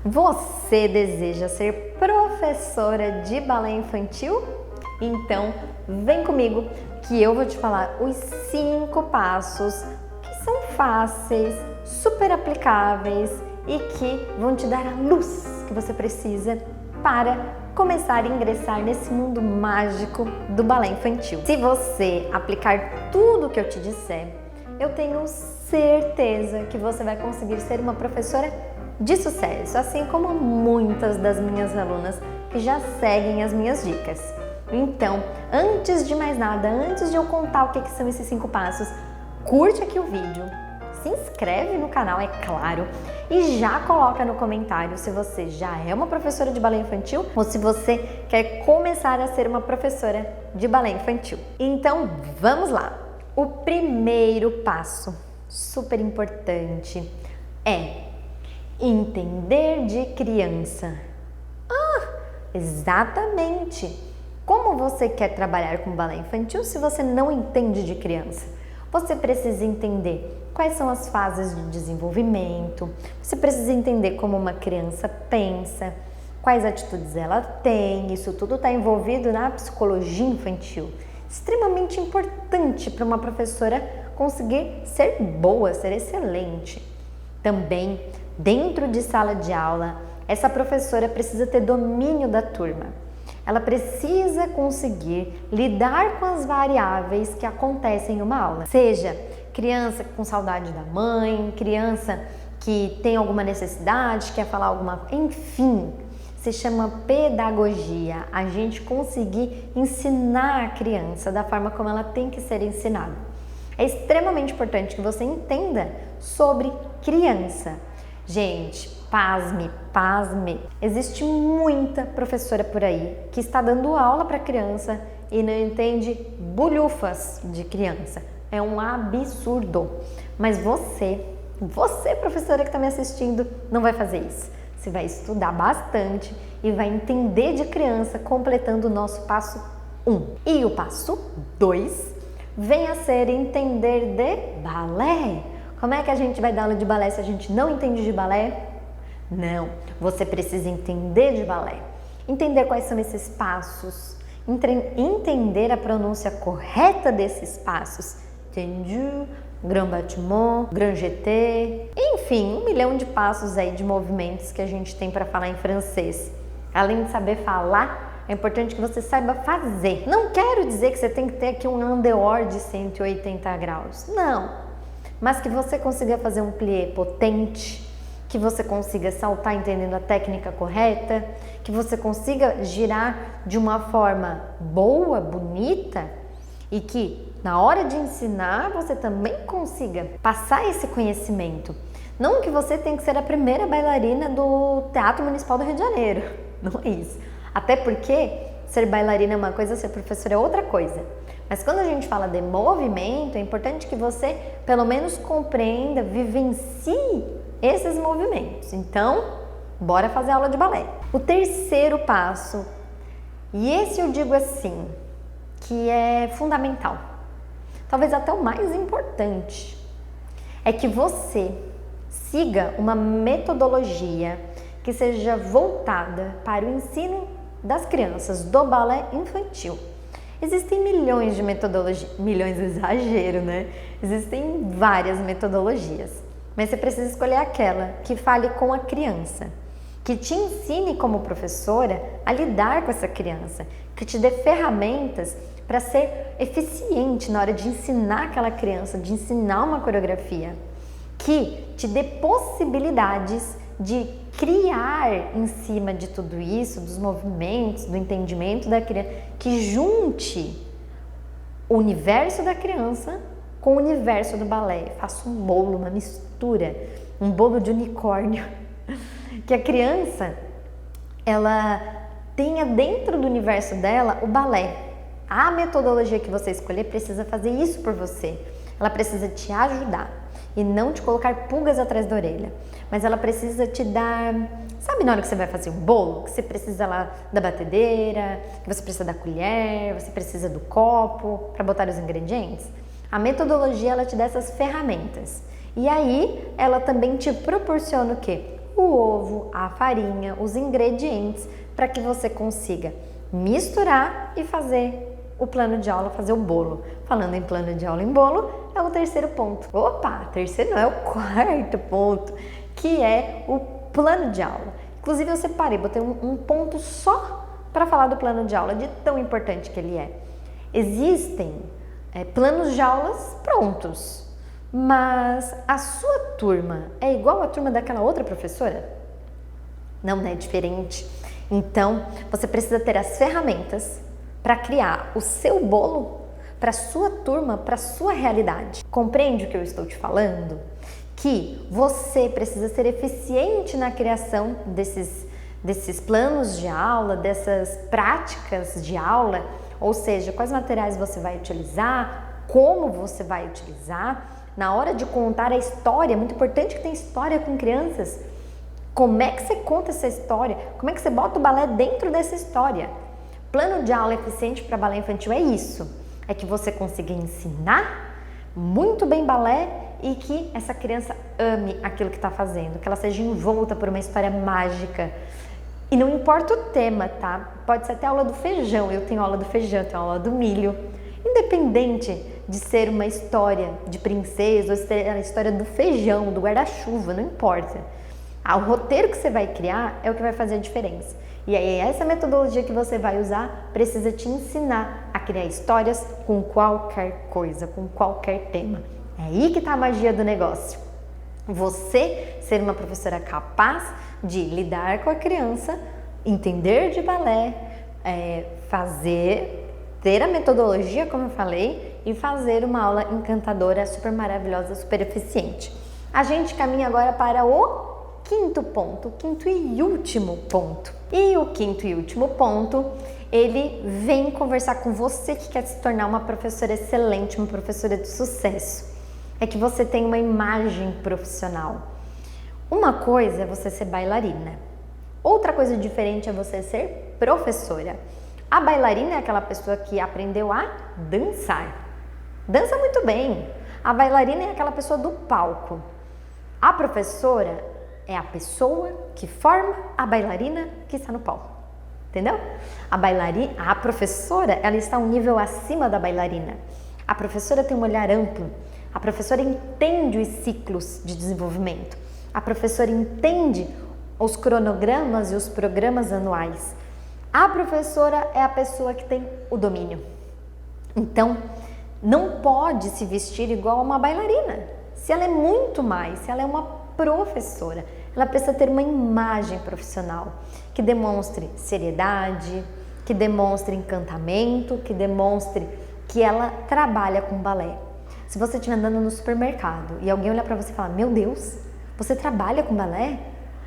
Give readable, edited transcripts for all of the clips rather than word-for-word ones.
Você deseja ser professora de balé infantil? Então, vem comigo que eu vou te falar os 5 passos que são fáceis, super aplicáveis e que vão te dar a luz que você precisa para começar a ingressar nesse mundo mágico do balé infantil. Se você aplicar tudo o que eu te disser, eu tenho certeza que você vai conseguir ser uma professora de sucesso, assim como muitas das minhas alunas que já seguem as minhas dicas. Então, antes de mais nada, antes de eu contar o que são esses 5 passos, curte aqui o vídeo, se inscreve no canal, é claro, e já coloca no comentário se você já é uma professora de balé infantil ou se você quer começar a ser uma professora de balé infantil. Então, vamos lá! O primeiro passo, super importante, é entender de criança. Exatamente! Como você quer trabalhar com balé infantil se você não entende de criança? Você precisa entender quais são as fases de desenvolvimento, você precisa entender como uma criança pensa, quais atitudes ela tem, isso tudo está envolvido na psicologia infantil. Extremamente importante para uma professora conseguir ser boa, ser excelente. Também, dentro de sala de aula, essa professora precisa ter domínio da turma. Ela precisa conseguir lidar com as variáveis que acontecem em uma aula. Seja criança com saudade da mãe, criança que tem alguma necessidade, quer falar alguma... Enfim, se chama pedagogia. A gente conseguir ensinar a criança da forma como ela tem que ser ensinada. É extremamente importante que você entenda sobre criança. Gente, pasme, existe muita professora por aí que está dando aula para criança e não entende bulhufas de criança. É um absurdo. Mas você professora que está me assistindo, não vai fazer isso. Você vai estudar bastante e vai entender de criança, completando o nosso passo 1. E o passo 2 vem a ser entender de balé. Como é que a gente vai dar aula de balé se a gente não entende de balé? Não, você precisa entender de balé, entender quais são esses passos, entender a pronúncia correta desses passos, tendu, grand battement, grand jeté, enfim, 1 milhão de passos aí de movimentos que a gente tem para falar em francês. Além de saber falar, é importante que você saiba fazer. Não quero dizer que você tem que ter aqui um en dehors de 180 graus, não, mas que você consiga fazer um plié potente, que você consiga saltar entendendo a técnica correta, que você consiga girar de uma forma boa, bonita e que na hora de ensinar você também consiga passar esse conhecimento. Não que você tenha que ser a primeira bailarina do Teatro Municipal do Rio de Janeiro, não é isso. Até porque ser bailarina é uma coisa, ser professora é outra coisa. Mas quando a gente fala de movimento, é importante que você pelo menos compreenda, vivencie esses movimentos. Então, bora fazer aula de balé. O terceiro passo, e esse eu digo assim, que é fundamental, talvez até o mais importante, é que você siga uma metodologia que seja voltada para o ensino das crianças do balé infantil. Existem milhões de metodologias, milhões é exagero, né? Existem várias metodologias. Mas você precisa escolher aquela que fale com a criança, que te ensine como professora a lidar com essa criança, que te dê ferramentas para ser eficiente na hora de ensinar aquela criança, de ensinar uma coreografia, que te dê possibilidades de criar em cima de tudo isso, dos movimentos, do entendimento da criança, que junte o universo da criança com o universo do balé. Faça um bolo, uma mistura, um bolo de unicórnio, que a criança, ela tenha dentro do universo dela o balé. A metodologia que você escolher precisa fazer isso por você. Ela precisa te ajudar e não te colocar pulgas atrás da orelha, mas ela precisa te dar... Sabe na hora que você vai fazer um bolo, que você precisa lá da batedeira, que você precisa da colher, você precisa do copo para botar os ingredientes? A metodologia, ela te dá essas ferramentas. E aí, ela também te proporciona o quê? o ovo, a farinha, os ingredientes para que você consiga misturar e fazer o plano de aula, fazer o bolo. Falando em plano de aula em bolo, é o terceiro ponto. Opa, terceiro não, é o quarto ponto, que é o plano de aula. Inclusive eu separei, botei um ponto só para falar do plano de aula, de tão importante que ele é. Existem planos de aulas prontos, mas a sua turma é igual à turma daquela outra professora? Não é diferente. Então, você precisa ter as ferramentas para criar o seu bolo para a sua turma, para a sua realidade. Compreende o que eu estou te falando? Que você precisa ser eficiente na criação desses planos de aula, dessas práticas de aula, ou seja, quais materiais você vai utilizar, como você vai utilizar. Na hora de contar a história, é muito importante que tenha história com crianças. Como é que você conta essa história? Como é que você bota o balé dentro dessa história? Plano de aula eficiente para balé infantil é isso. É que você consiga ensinar muito bem balé e que essa criança ame aquilo que está fazendo, que ela seja envolta por uma história mágica. E não importa o tema, tá? Pode ser até aula do feijão, eu tenho aula do feijão, eu tenho aula do milho. Independente de ser uma história de princesa ou ser a história do feijão, do guarda-chuva, não importa. O roteiro que você vai criar é o que vai fazer a diferença. E aí essa metodologia que você vai usar precisa te ensinar a criar histórias com qualquer coisa, com qualquer tema. É aí que está a magia do negócio. Você ser uma professora capaz de lidar com a criança, entender de balé, ter a metodologia, como eu falei, e fazer uma aula encantadora, super maravilhosa, super eficiente. A gente caminha agora para o quinto ponto, o quinto e último ponto. E o quinto e último ponto, ele vem conversar com você que quer se tornar uma professora excelente, uma professora de sucesso. É que você tem uma imagem profissional. Uma coisa é você ser bailarina, outra coisa diferente é você ser professora. A bailarina é aquela pessoa que aprendeu a dançar. Dança muito bem. A bailarina é aquela pessoa do palco. A professora é a pessoa que forma a bailarina que está no palco. Entendeu? A professora, ela está um nível acima da bailarina. A professora tem um olhar amplo. A professora entende os ciclos de desenvolvimento. A professora entende os cronogramas e os programas anuais. A professora é a pessoa que tem o domínio. Então, não pode se vestir igual a uma bailarina. Se ela é muito mais, se ela é uma professora, ela precisa ter uma imagem profissional que demonstre seriedade, que demonstre encantamento, que demonstre que ela trabalha com balé. Se você estiver andando no supermercado e alguém olhar para você e falar, meu Deus, você trabalha com balé?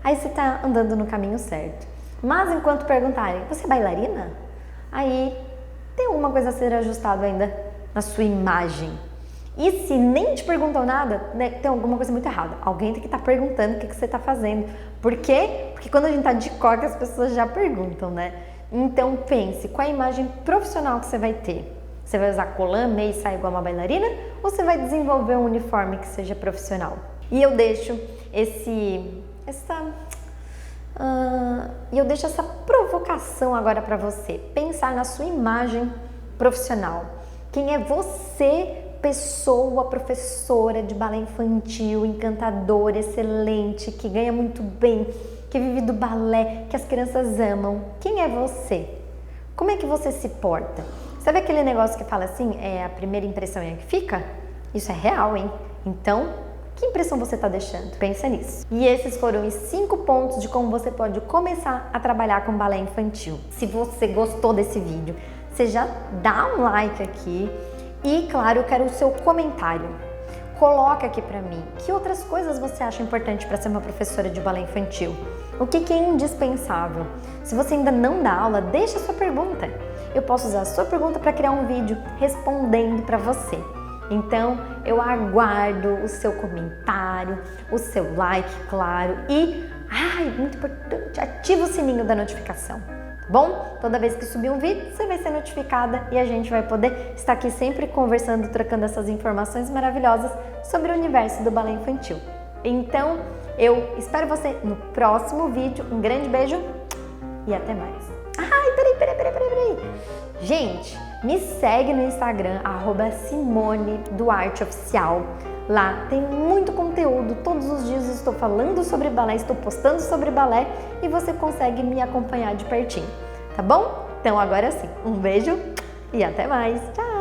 Aí você está andando no caminho certo. Mas enquanto perguntarem, você é bailarina? Aí tem alguma coisa a ser ajustada ainda na sua imagem. E se nem te perguntou nada, né, tem alguma coisa muito errada. Alguém tem que estar perguntando o que você está fazendo. Por quê? Porque quando a gente está de coque, as pessoas já perguntam, né? Então pense, qual é a imagem profissional que você vai ter? Você vai usar colã, meia e saia igual uma bailarina? Ou você vai desenvolver um uniforme que seja profissional? E eu deixo essa provocação agora para você. Pensar na sua imagem profissional. Quem é você, pessoa, professora de balé infantil, encantadora, excelente, que ganha muito bem, que vive do balé, que as crianças amam? Quem é você? Como é que você se porta? Sabe aquele negócio que fala assim, a primeira impressão é a que fica? Isso é real, hein? Então, que impressão você está deixando? Pensa nisso. E esses foram os 5 pontos de como você pode começar a trabalhar com balé infantil. Se você gostou desse vídeo, você já dá um like aqui e, claro, eu quero o seu comentário. Coloca aqui para mim que outras coisas você acha importante para ser uma professora de balé infantil. O que é indispensável? Se você ainda não dá aula, deixa a sua pergunta. Eu posso usar a sua pergunta para criar um vídeo respondendo para você. Então, eu aguardo o seu comentário, o seu like, claro, e, muito importante, ativa o sininho da notificação, tá bom? Toda vez que subir um vídeo, você vai ser notificada e a gente vai poder estar aqui sempre conversando, trocando essas informações maravilhosas sobre o universo do balé infantil. Então, Eu espero você no próximo vídeo. Um grande beijo e até mais. Ai, peraí. Gente, me segue no Instagram, @SimoneDuarteOficial. Lá tem muito conteúdo, todos os dias estou falando sobre balé, estou postando sobre balé e você consegue me acompanhar de pertinho, tá bom? Então agora sim, um beijo e até mais. Tchau!